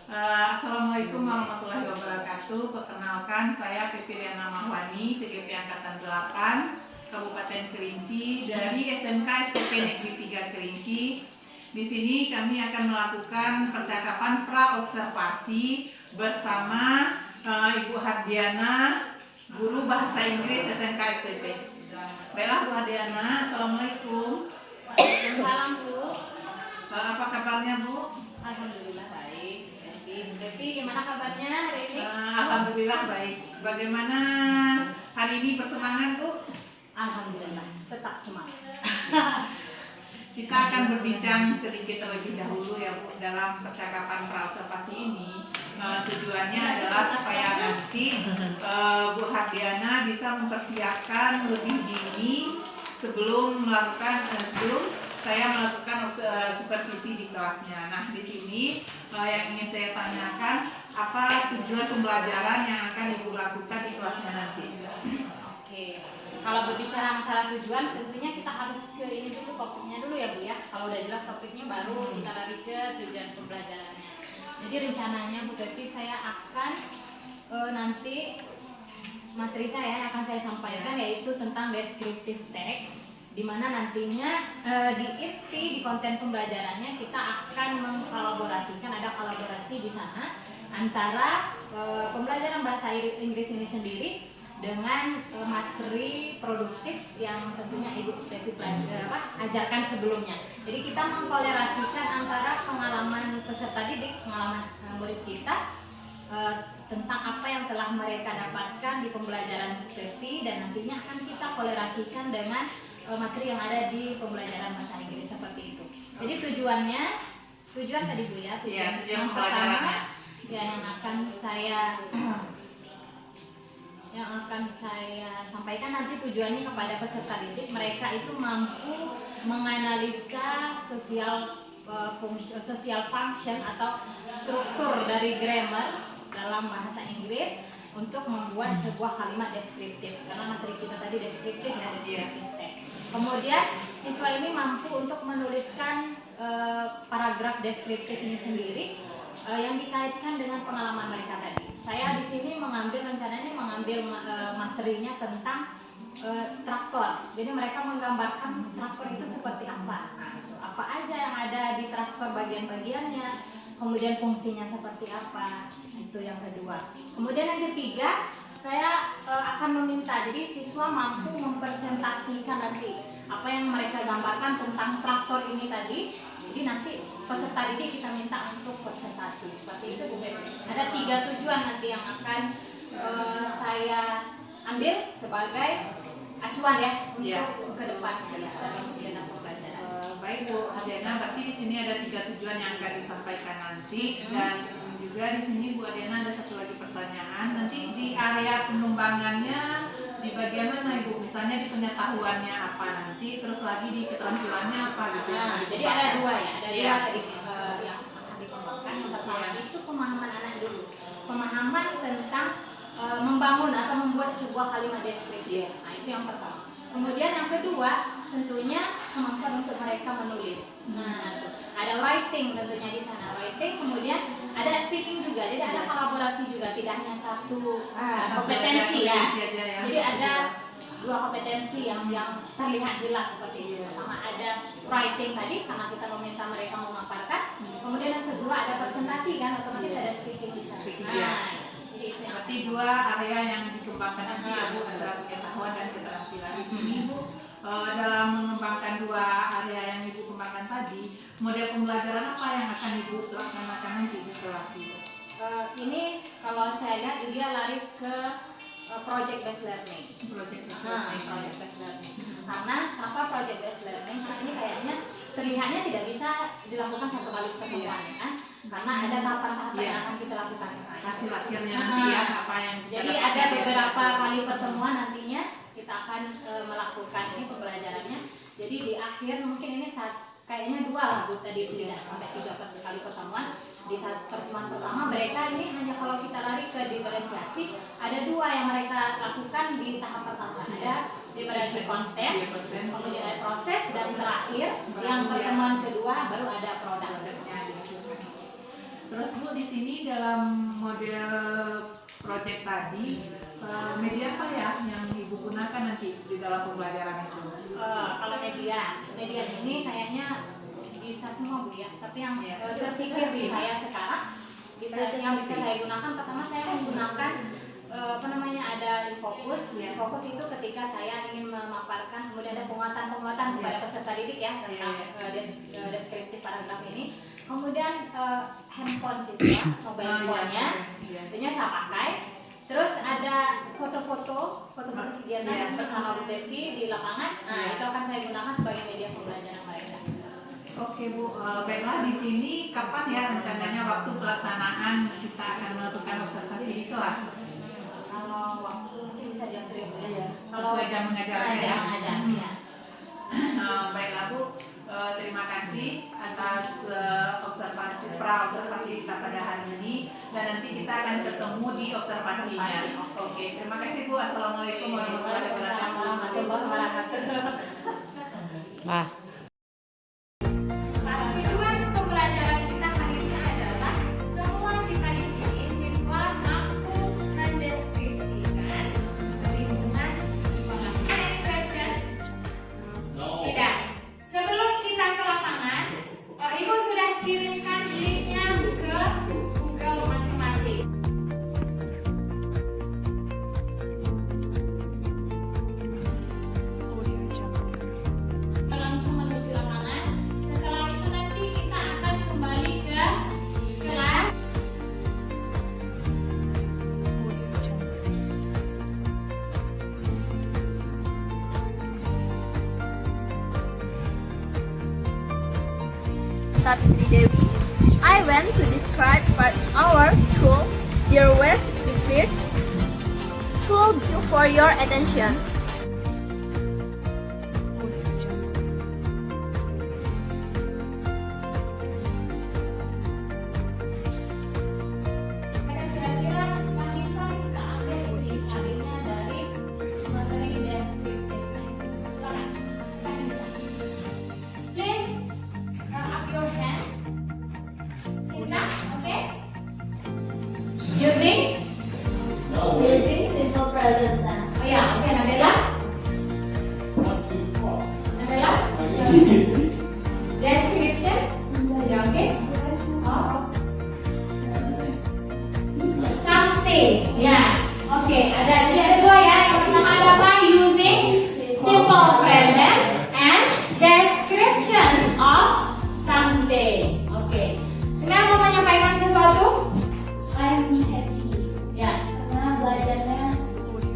Assalamualaikum warahmatullahi wabarakatuh. Perkenalkan, saya Prisciliana Mahwani, CGP Angkatan 8, Kabupaten Kerinci, dari SMK SPP Negeri 3 Kerinci. Di sini kami akan melakukan percakapan pra-observasi bersama Ibu Hardiana, Guru Bahasa Inggris SMK SPP. Baiklah Bu Hardiana, Assalamualaikum. Waalaikumsalam Bu. Apa kabarnya Bu? Alhamdulillah baik. Devi gimana kabarnya hari ini? Alhamdulillah baik. Bagaimana hari ini bersemangat Bu? Alhamdulillah tetap semangat. Kita akan berbincang sedikit terlebih dahulu ya Bu dalam percakapan pra-observasi ini. Tujuannya adalah supaya nanti Bu Hardiana bisa mempersiapkan lebih dini sebelum saya melakukan supervisi di kelasnya. Nah, di sini yang ingin saya tanyakan, apa tujuan pembelajaran yang akan Ibu lakukan di kelasnya nanti? Oke. Kalau berbicara masalah tujuan, tentunya kita harus ke ini dulu, topiknya dulu ya Bu ya. Kalau udah jelas topiknya, baru kita lari ke tujuan pembelajarannya. Jadi rencananya Bu Devi, saya akan nanti materi saya yang akan saya sampaikan yaitu tentang descriptive text, di mana nantinya di inti di konten pembelajarannya kita akan mengkolaborasikan, ada kolaborasi di sana antara pembelajaran bahasa Inggris ini sendiri dengan materi produktif yang tentunya Ibu Devi ajarkan sebelumnya. Jadi kita mengkolaborasikan antara pengalaman peserta didik, pengalaman murid kita tentang apa yang telah mereka dapatkan di pembelajaran Devi, dan nantinya akan kita kolerasikan dengan materi yang ada di pembelajaran bahasa Inggris seperti itu. Jadi tujuan tadi Bu ya, tujuan yang pertama yang akan saya sampaikan nanti tujuannya kepada peserta didik, mereka itu mampu menganalisa social function atau struktur dari grammar dalam bahasa Inggris untuk membuat sebuah kalimat deskriptif, karena materi kita tadi deskriptif ya, deskriptif text. Kemudian siswa ini mampu untuk menuliskan paragraf deskriptif ini sendiri yang dikaitkan dengan pengalaman mereka tadi. Saya di sini rencananya mengambil materinya tentang traktor. Jadi mereka menggambarkan traktor itu seperti apa. Nah, apa aja yang ada di traktor, bagian-bagiannya, kemudian fungsinya seperti apa. Itu yang kedua. Kemudian yang ketiga, saya akan meminta, jadi siswa mampu mempresentasikan nanti apa yang mereka gambarkan tentang traktor ini tadi. Jadi nanti peserta didik kita minta untuk presentasi seperti itu Bu Devi. Ada 3 tujuan nanti yang akan saya ambil sebagai acuan ya untuk ke depan dalam kegiatan pembelajaran. Baik Bu Hardiana, berarti di sini ada 3 tujuan yang akan disampaikan nanti, dan juga di sini Bu Hardiana ada satu lagi pertanyaan. Nanti di area pengembangannya di bagian mana Ibu? Misalnya di pengetahuannya apa nanti, terus lagi di keterampilannya apa gitu. Jadi ada 2 ya, ada 2 tadi yang akan dikembangkan. Yang pertama itu pemahaman anak dulu, pemahaman tentang membangun atau membuat sebuah kalimat deskriptif. Nah itu yang pertama. Kemudian yang kedua tentunya kemampuan untuk mereka menulis. Nah ada writing tentunya di sana, writing, kemudian ada speaking juga. Jadi ada kolaborasi juga, tidak hanya satu kompetensi ya. Jadi ada 2 kompetensi yang terlihat jelas seperti itu. Pertama ada writing tadi, karena kita meminta mereka memaparkan. Kemudian yang kedua ada presentasi kan, otomatis ada speaking di sana. Berarti 2 area yang dikembangkan nanti ya Bu, antara pengetahuan dan keterampilan. Di sini Bu, dalam mengembangkan 2 area yang Ibu kembangkan tadi, model pembelajaran apa yang akan Ibu laksanakan nanti di kelas Ibu? Ini kalau saya lihat dia lari ke project based learning. Project based learning. Karena apa project based learning? Karena ini kayaknya terlihatnya tidak bisa dilakukan satu kali pertemuan kan? Karena ada tahapan-tahapan yang akan kita lakukan. Hasil akhirnya nanti ya apa yang kita jadi ada beberapa kali pertemuan nantinya kita akan melakukan ini pembelajarannya. Jadi di akhir mungkin ini kayaknya 2 lah Bu tadi, tidak sampai 3 kali pertemuan. Di saat pertemuan pertama mereka ini hanya kalau kita lari ke diferensiasi, ada 2 yang mereka lakukan di tahap pertama. Ada diferensiasi konten, kemudian ada proses, dan terakhir yang pertemuan kedua baru ada produk. Terus Bu, di sini dalam model project tadi, media apa ya yang Ibu gunakan nanti di dalam pembelajaran itu? Kalau media ini kayaknya bisa semua Bu ya, tapi yang terpikir di saya sekarang yang bisa saya gunakan, pertama saya menggunakan ada fokus ya. Fokus itu ketika saya ingin memaparkan, kemudian ada penguatan kepada peserta didik ya tentang deskriptif paragraf ini. Kemudian handphone siswa, mobile phone-nya, tentunya saya pakai. Terus ada foto-foto kegiatan bersama Bu Betty di lapangan. Nah, itu akan saya gunakan sebagai media pembelajaran mereka. Oke Bu, baiklah, di sini kapan ya rencananya waktu pelaksanaan kita akan melakukan observasi di kelas? Kalau waktu mungkin bisa diatur ya. Sesuai jam mengajarnya ya. Ya. Baiklah Bu, terima kasih atas observasi kita pada hari ini, dan nanti kita akan ketemu di observasinya. Oke, terima kasih Bu. Assalamualaikum warahmatullahi wabarakatuh. Tujuan pembelajaran kita hari ini adalah semua kita di sini siswa mampu mendeskripsikan lingkungan sekolah. Any question? Tidak. Sebelum kita ke lapangan, Ibu sudah kirimkan linknya ke Google masing-masing. Langsung menuju lapangan. Setelah itu nanti kita akan kembali ke kelas. Savitri Dewi. I went to describe part our school. Dear West, please. School view for your attention. Kira-kira Pak Nisa kita ambil intisarinya dari materi deskriptif. Silakan. Please up your hand. Sinta, okay? Using? Using simple present tense. Oh ya, oke, Nabila. Nabila? Description? Ya, oke. Oh. Something, ya. Oke, ada dua ya. Yang pertama ada apa? Using simple present and description of something. Oke. Sekarang mau menyampaikan sesuatu? I'm happy Ya. karena belajarnya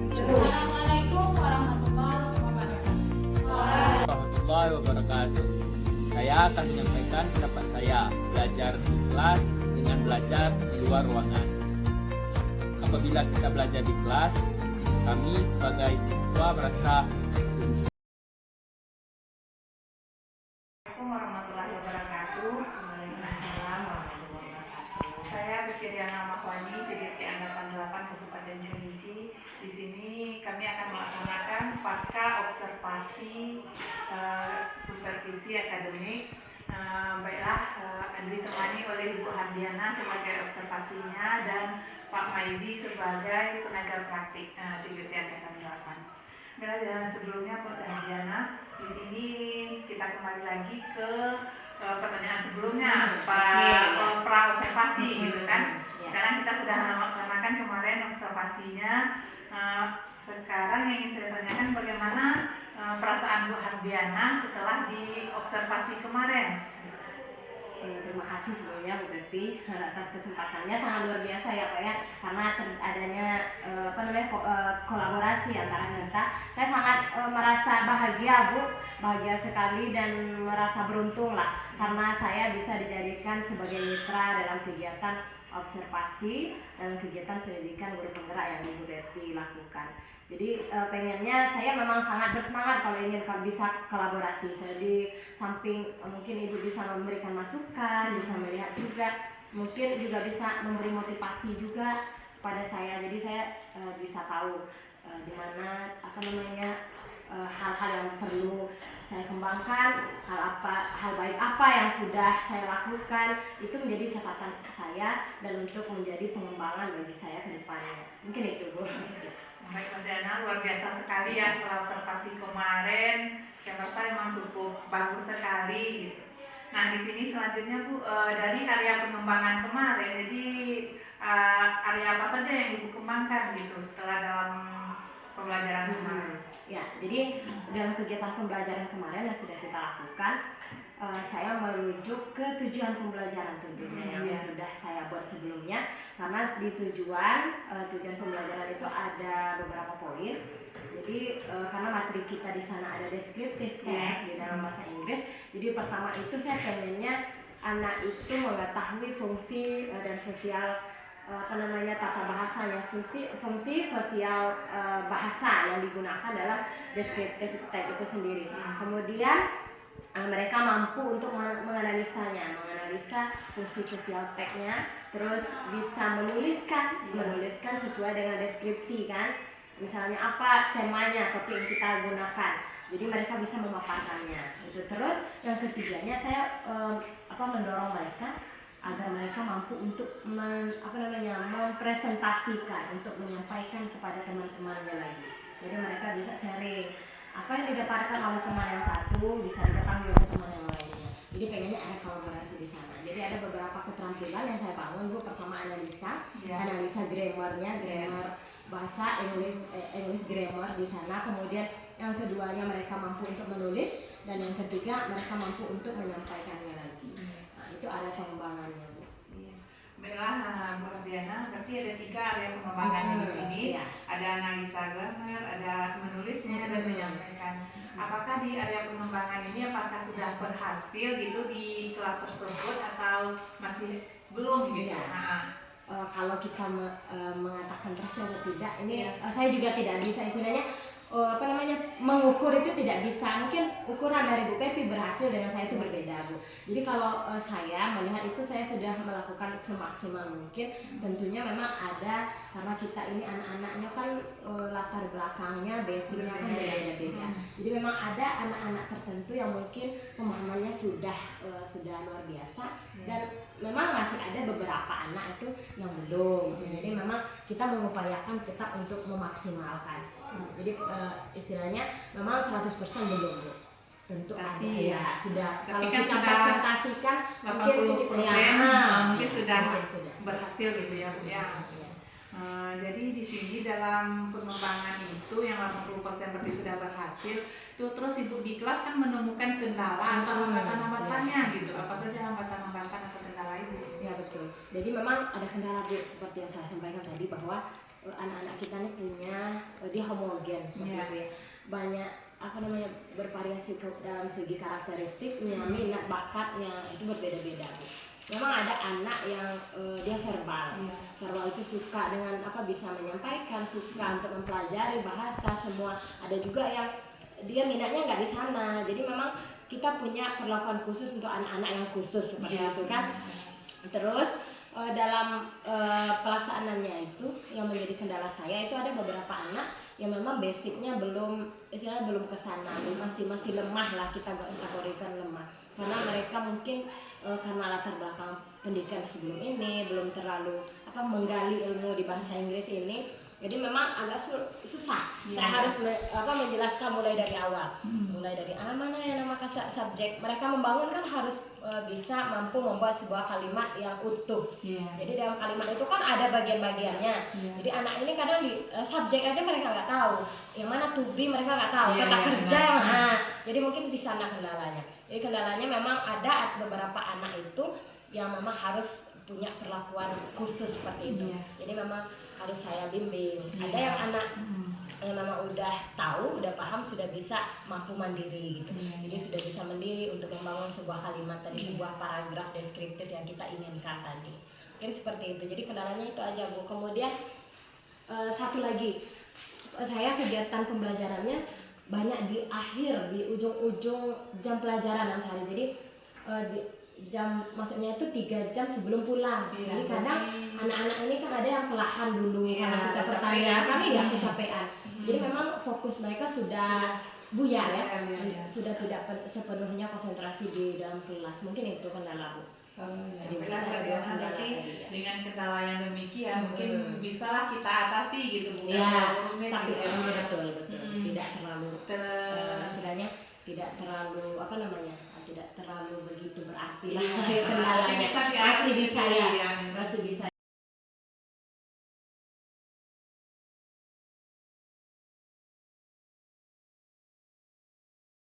seru. Assalamualaikum warahmatullahi wabarakatuh. Warahmatullahi wabarakatuh. Saya akan menyampaikan pendapat saya belajar di kelas dengan belajar di luar ruangan. Apabila kita belajar di kelas, kami sebagai siswa merasa Assalamualaikum warahmatullahi wabarakatuh. Waalaikumsalam warahmatullahi wabarakatuh. Saya Fitriana Mahwani, CDT Angkatan 8 Kabupaten Kerinci. Di sini kami akan melaksanakan pasca observasi supervisi akademik. Baiklah, ditemani oleh Ibu Hardiana sebagai observasinya dan Pak Maizi sebagai tenaga praktik CDT Angkatan 8. Dan sebelumnya Pak Hardiana, di sini kita kembali lagi ke pertanyaan sebelumnya, Pak pra observasi gitu kan. Sekarang kita sudah melaksanakan kemarin observasinya. Sekarang yang ingin saya tanyakan, bagaimana perasaan Bu Hardiana setelah diobservasi kemarin? Terima kasih sebelumnya Bu Betty atas kesempatannya, sangat luar biasa ya Pak ya, karena adanya kolaborasi antara kita. Saya sangat merasa bahagia Bu, bahagia sekali dan merasa beruntung lah, karena saya bisa dijadikan sebagai mitra dalam kegiatan observasi dan kegiatan pendidikan guru penggerak yang Ibu Betty lakukan. Jadi pengennya saya memang sangat bersemangat kalau bisa kolaborasi. Saya di samping mungkin Ibu bisa memberikan masukan, bisa melihat juga, mungkin juga bisa memberi motivasi juga pada saya. Jadi saya bisa tahu di mana hal-hal yang perlu saya kembangkan, hal baik apa yang sudah saya lakukan, itu menjadi catatan saya dan untuk menjadi pengembangan bagi saya ke depannya. Mungkin itu, Bu. Baik, Mbak Diana, luar biasa sekali ya setelah observasi kemarin. Bapak memang cukup bagus sekali gitu. Nah, di sini selanjutnya Bu, dari area pengembangan kemarin, jadi area apa saja yang Ibu kembangkan gitu setelah dalam pembelajaran kemarin? Ya, jadi dalam kegiatan pembelajaran kemarin yang sudah kita lakukan, saya merujuk ke tujuan pembelajaran tentunya yang sudah saya buat sebelumnya, karena di tujuan pembelajaran itu ada beberapa poin. Jadi karena materi kita di sana ada deskriptif di dalam bahasa Inggris, jadi pertama itu saya pengennya anak itu mengetahui fungsi dan sosial tata bahasanya, fungsi sosial bahasa yang digunakan dalam deskriptif tag itu sendiri. Kemudian mereka mampu untuk menganalisa fungsi sosial tag-nya, terus bisa menuliskan sesuai dengan deskripsi kan, misalnya apa temanya, topik yang kita gunakan, jadi mereka bisa memaparkannya itu. Terus yang ketiganya saya mendorong mereka agar mereka mampu untuk mempresentasikan, untuk menyampaikan kepada teman-temannya lagi. Jadi mereka bisa sharing apa yang didapatkan oleh teman yang satu bisa diketahui oleh teman yang lainnya. Jadi pengennya ada kolaborasi di sana. Jadi ada beberapa keterampilan yang saya bangun. Bu, pertama analisa grammarnya, grammar bahasa English grammar di sana. Kemudian yang keduanya mereka mampu untuk menulis, dan yang ketiga mereka mampu untuk menyampaikannya lagi. Nah, itu area pengembangannya, Bu. Baiklah, Bu Diana, berarti ada 3 area pengembangannya di sini. Ada analisa grammar, ada menulisnya dan menyampaikan. Apakah di area pengembangan ini apakah sudah berhasil gitu di kelas tersebut atau masih belum gitu? Kalau kita mengatakan berhasil atau tidak, ini saya juga tidak bisa istilahnya mengukur itu tidak bisa. Mungkin ukuran dari Bu Pepi berhasil dengan saya itu berbeda, Bu. Jadi kalau saya melihat itu, saya sudah melakukan semaksimal mungkin. Tentunya memang ada, karena kita ini anak-anaknya kan latar belakangnya, basicnya kan beda-beda. Jadi memang ada anak-anak tertentu yang mungkin pemahamannya sudah luar biasa, dan memang masih ada beberapa anak itu yang belum. Jadi memang kita mengupayakan tetap untuk memaksimalkan. Jadi istilahnya memang 100% belum, Bu. Tentu ada ya, sudah. Tapi kalau kan kita sudah presentasikan 80% mungkin sudah berhasil gitu ya, Bu ya. Jadi di sini dalam pengembangan itu yang 80% berarti sudah berhasil. Terus Ibu di kelas kan menemukan kendala atau hambatan-hambatannya gitu. Apa saja hambatan-hambatan atau kendala Ibu? Ya, betul. Jadi memang ada kendala, Bu, seperti yang saya sampaikan tadi, bahwa anak-anak kita ini punya dia homogen seperti itu ya. Banyak bervariasi dalam segi karakteristiknya, minat bakatnya itu berbeda-beda, Bu. Memang ada anak yang dia verbal itu suka dengan bisa menyampaikan, suka untuk mempelajari bahasa semua. Ada juga yang dia minatnya nggak di sana. Jadi memang kita punya perlakuan khusus untuk anak-anak yang khusus seperti itu kan. Terus dalam pelaksanaannya itu yang menjadi kendala saya itu ada beberapa anak yang memang basicnya belum kesana, masih lemah lah, kita kategorikan lemah, karena mereka mungkin karena latar belakang pendidikan sebelum ini belum terlalu menggali ilmu di bahasa Inggris ini. Jadi memang agak susah. Saya harus menjelaskan mulai dari awal. Mulai dari mana yang nama subjek. Mereka membangun kan harus bisa mampu membuat sebuah kalimat yang utuh. Jadi dalam kalimat itu kan ada bagian-bagiannya. Jadi anak ini kadang di subjek aja mereka nggak tahu. Yang mana to be mereka nggak tahu. Kata kerja yang jadi mungkin di sana kendalanya. Jadi kendalanya memang ada beberapa anak itu yang memang harus punya perlakuan khusus seperti itu. Jadi memang harus saya bimbing. Ada yang anak yang memang udah tahu, udah paham, sudah bisa mampu mandiri gitu. Jadi sudah bisa mandiri untuk membangun sebuah kalimat tadi, sebuah paragraf deskriptif yang kita inginkan tadi. Jadi seperti itu. Jadi kendalanya itu aja, Bu. Kemudian satu lagi, saya kegiatan pembelajarannya banyak di akhir, di ujung-ujung jam pelajaran sehari. Jadi maksudnya itu 3 jam sebelum pulang. Jadi kadang anak-anak ini kan ada yang kelelahan dulu karena kita pertanyaan kecapean. Jadi memang fokus mereka sudah buyar ya, Iya. sudah tidak sepenuhnya konsentrasi di dalam kelas. Mungkin itu kendala Bu. Jadi Baiklah, kita ada Mbak dua Diana, kendala berarti tadi ya. dengan kendala yang demikian mungkin bisalah kita atasi gitu, bukan Ya, terlalu rumit tapi gitu ya. betul tidak terlalu Ter- istilahnya tidak terlalu apa namanya, tidak terlalu begitu berarti lah Iya, kendalanya. bisa Masih bisa ya, yang masih bisa